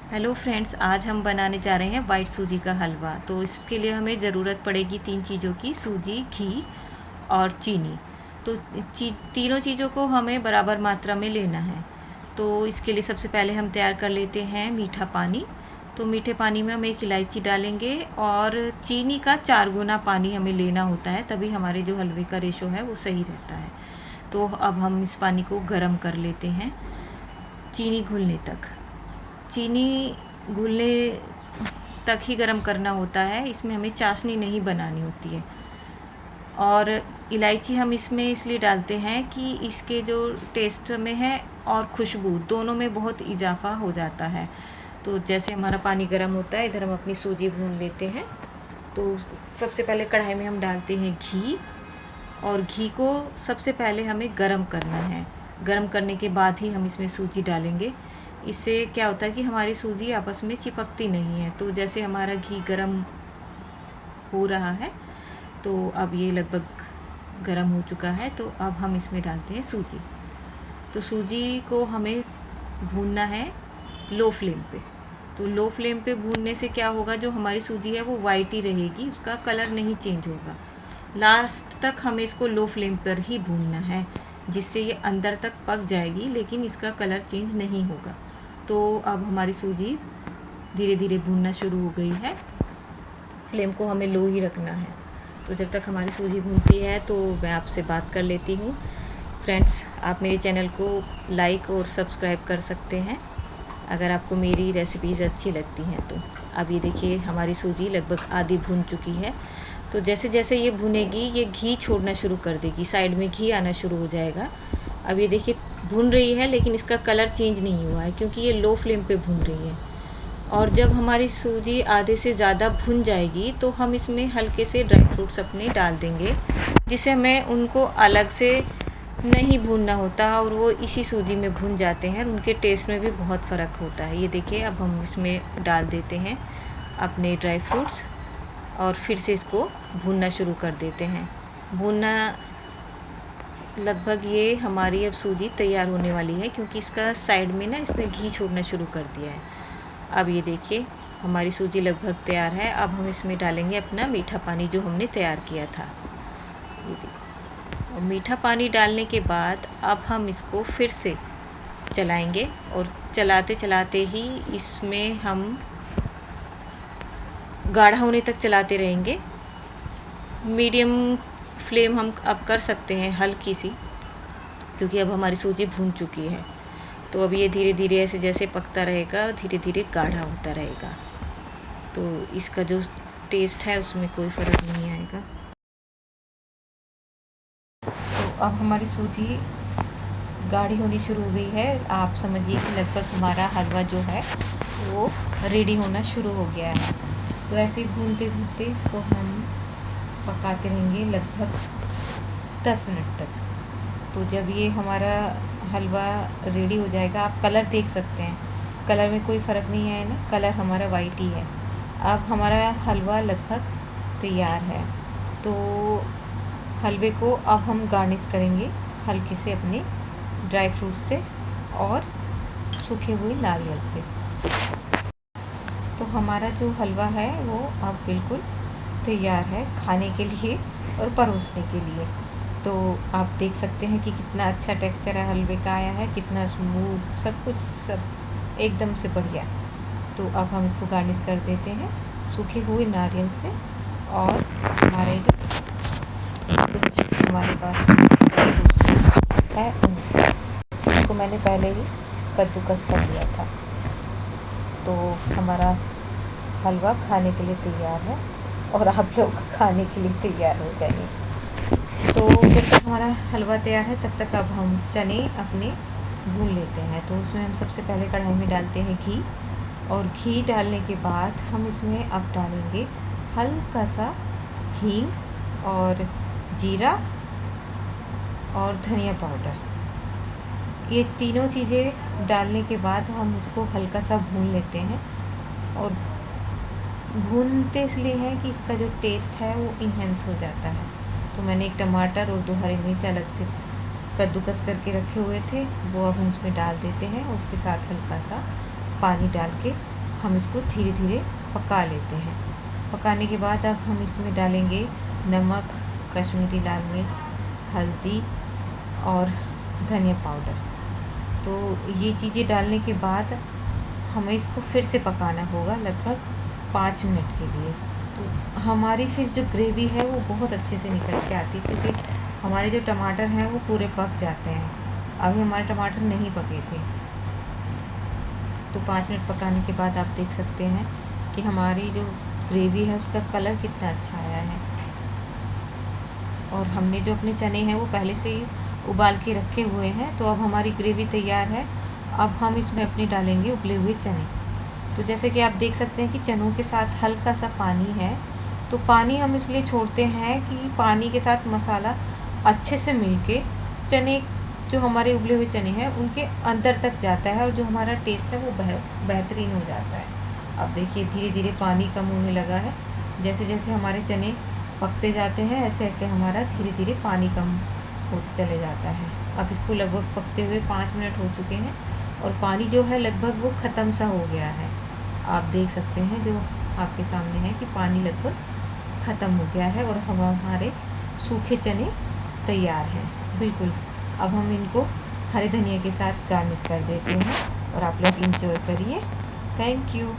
Hello friends, आज हम बनाने जा रहे हैं वाइट सूजी का हलवा। तो इसके लिए हमें ज़रूरत पड़ेगी 3 चीज़ों की, सूजी, घी और चीनी। तो तीनों चीज़ों को हमें बराबर मात्रा में लेना है। तो इसके लिए सबसे पहले हम तैयार कर लेते हैं मीठा पानी। तो मीठे पानी में हम 1 इलायची डालेंगे और चीनी का 4 गुना पानी हमें लेना होता है, तभी हमारे जो हलवे का रेशो है वो सही रहता है। तो अब हम इस पानी को गर्म कर लेते हैं चीनी घुलने तक। चीनी घुलने तक ही गर्म करना होता है, इसमें हमें चाशनी नहीं बनानी होती है। और इलायची हम इसमें इसलिए डालते हैं कि इसके जो टेस्ट में है और खुशबू दोनों में बहुत इजाफा हो जाता है। तो जैसे हमारा पानी गर्म होता है, इधर हम अपनी सूजी भून लेते हैं। तो सबसे पहले कढ़ाई में हम डालते हैं घी, और घी को सबसे पहले हमें गरम करना है। गरम करने के बाद ही हम इसमें सूजी डालेंगे। इससे क्या होता है कि हमारी सूजी आपस में चिपकती नहीं है। तो जैसे हमारा घी गरम हो रहा है, तो अब ये लगभग गरम हो चुका है। तो अब हम इसमें डालते हैं सूजी। तो सूजी को हमें भूनना है लो फ्लेम पे। तो लो फ्लेम पे भूनने से क्या होगा, जो हमारी सूजी है वो वाइट ही रहेगी, उसका कलर नहीं चेंज होगा। लास्ट तक हमें इसको लो फ्लेम पर ही भूनना है, जिससे ये अंदर तक पक जाएगी, लेकिन इसका कलर चेंज नहीं होगा। तो अब हमारी सूजी धीरे धीरे भूनना शुरू हो गई है। फ्लेम को हमें लो ही रखना है। तो जब तक हमारी सूजी भूनती है तो मैं आपसे बात कर लेती हूँ। फ्रेंड्स, आप मेरे चैनल को लाइक और सब्सक्राइब कर सकते हैं अगर आपको मेरी रेसिपीज़ अच्छी लगती हैं तो। अब ये देखिए, हमारी सूजी लगभग आधी भून चुकी है। तो जैसे जैसे ये भुनेगी, ये घी छोड़ना शुरू कर देगी, साइड में घी आना शुरू हो जाएगा। अब ये देखिए भुन रही है, लेकिन इसका कलर चेंज नहीं हुआ है, क्योंकि ये लो फ्लेम पे भुन रही है। और जब हमारी सूजी आधे से ज़्यादा भुन जाएगी, तो हम इसमें हल्के से ड्राई फ्रूट्स अपने डाल देंगे, जिसे हमें उनको अलग से नहीं भूनना होता, और वो इसी सूजी में भुन जाते हैं। उनके टेस्ट में भी बहुत फ़र्क होता है। ये देखिए, अब हम इसमें डाल देते हैं अपने ड्राई फ्रूट्स, और फिर से इसको भूनना शुरू कर देते हैं। भूनना लगभग ये हमारी अब सूजी तैयार होने वाली है, क्योंकि इसका साइड में ना इसने घी छोड़ना शुरू कर दिया है। अब ये देखिए, हमारी सूजी लगभग तैयार है। अब हम इसमें डालेंगे अपना मीठा पानी जो हमने तैयार किया था। ये देखिए, और मीठा पानी डालने के बाद अब हम इसको फिर से चलाएंगे, और चलाते चलाते ही इसमें हम गाढ़ा होने तक चलाते रहेंगे। मीडियम फ्लेम हम अब कर सकते हैं हल्की सी, क्योंकि अब हमारी सूजी भून चुकी है। तो अब ये धीरे धीरे ऐसे जैसे पकता रहेगा, धीरे धीरे गाढ़ा होता रहेगा। तो इसका जो टेस्ट है उसमें कोई फ़र्क नहीं आएगा। तो अब हमारी सूजी गाढ़ी होनी शुरू हो गई है। आप समझिए कि लगभग हमारा हलवा जो है वो रेडी होना शुरू हो गया है। तो ऐसे ही भूनते भूनते इसको हम पकाते रहेंगे लगभग 10 मिनट तक। तो जब ये हमारा हलवा रेडी हो जाएगा, आप कलर देख सकते हैं, कलर में कोई फ़र्क नहीं है ना, कलर हमारा वाइट ही है। अब हमारा हलवा लगभग तैयार है। तो हलवे को अब हम गार्निश करेंगे हल्के से अपने ड्राई फ्रूट से और सूखे हुए नारियल से। तो हमारा जो हलवा है वो अब बिल्कुल तैयार है खाने के लिए और परोसने के लिए। तो आप देख सकते हैं कि कितना अच्छा टेक्सचर है हलवे का आया है, कितना स्मूथ, सब कुछ सब एकदम से बढ़िया। तो अब हम इसको गार्निश कर देते हैं सूखे हुए नारियल से, और हमारे जो कुछ हमारे पास है उनसे, इसको मैंने पहले ही कद्दूकस कर लिया था। तो हमारा हलवा खाने के लिए तैयार है, और आप लोग खाने के लिए तैयार हो जाइए। तो जब तक हमारा हलवा तैयार है, तब तक अब हम चने अपने भून लेते हैं। तो उसमें हम सबसे पहले कढ़ाई में डालते हैं घी, और घी डालने के बाद हम इसमें अब डालेंगे हल्का सा हींग और जीरा और धनिया पाउडर। ये तीनों चीज़ें डालने के बाद हम इसको हल्का सा भून लेते हैं। और भूनते इसलिए है कि इसका जो टेस्ट है वो इन्हेंस हो जाता है। तो मैंने एक टमाटर और 2 हरी मिर्च अलग से कद्दूकस करके रखे हुए थे, वो अब हम इसमें डाल देते हैं। उसके साथ हल्का सा पानी डाल के हम इसको धीरे धीरे पका लेते हैं। पकाने के बाद अब हम इसमें डालेंगे नमक, कश्मीरी लाल मिर्च, हल्दी और धनिया पाउडर। तो ये चीज़ें डालने के बाद हमें इसको फिर से पकाना होगा लगभग 5 मिनट के लिए। तो हमारी फिर जो ग्रेवी है वो बहुत अच्छे से निकल के आती है, क्योंकि हमारे जो टमाटर हैं वो पूरे पक जाते हैं। अभी हमारे टमाटर नहीं पके थे। तो 5 मिनट पकाने के बाद आप देख सकते हैं कि हमारी जो ग्रेवी है उसका कलर कितना अच्छा आया है। और हमने जो अपने चने हैं वो पहले से ही उबाल के रखे हुए हैं। तो अब हमारी ग्रेवी तैयार है। अब हम इसमें अपने डालेंगे उबले हुए चने। तो जैसे कि आप देख सकते हैं कि चनों के साथ हल्का सा पानी है। तो पानी हम इसलिए छोड़ते हैं कि पानी के साथ मसाला अच्छे से मिलके चने, जो हमारे उबले हुए चने हैं, उनके अंदर तक जाता है और जो हमारा टेस्ट है वो बेहतरीन हो जाता है। अब देखिए धीरे धीरे पानी कम होने लगा है। जैसे जैसे हमारे चने पकते जाते हैं ऐसे ऐसे हमारा धीरे धीरे पानी कम होते चले जाता है। अब इसको लगभग पकते हुए 5 मिनट हो चुके हैं और पानी जो है लगभग वो ख़त्म सा हो गया है। आप देख सकते हैं जो आपके सामने है कि पानी लगभग ख़त्म हो गया है और हमारे सूखे चने तैयार हैं बिल्कुल। अब हम इनको हरे धनिया के साथ गार्निश कर देते हैं और आप लोग इंजॉय करिए। Thank you.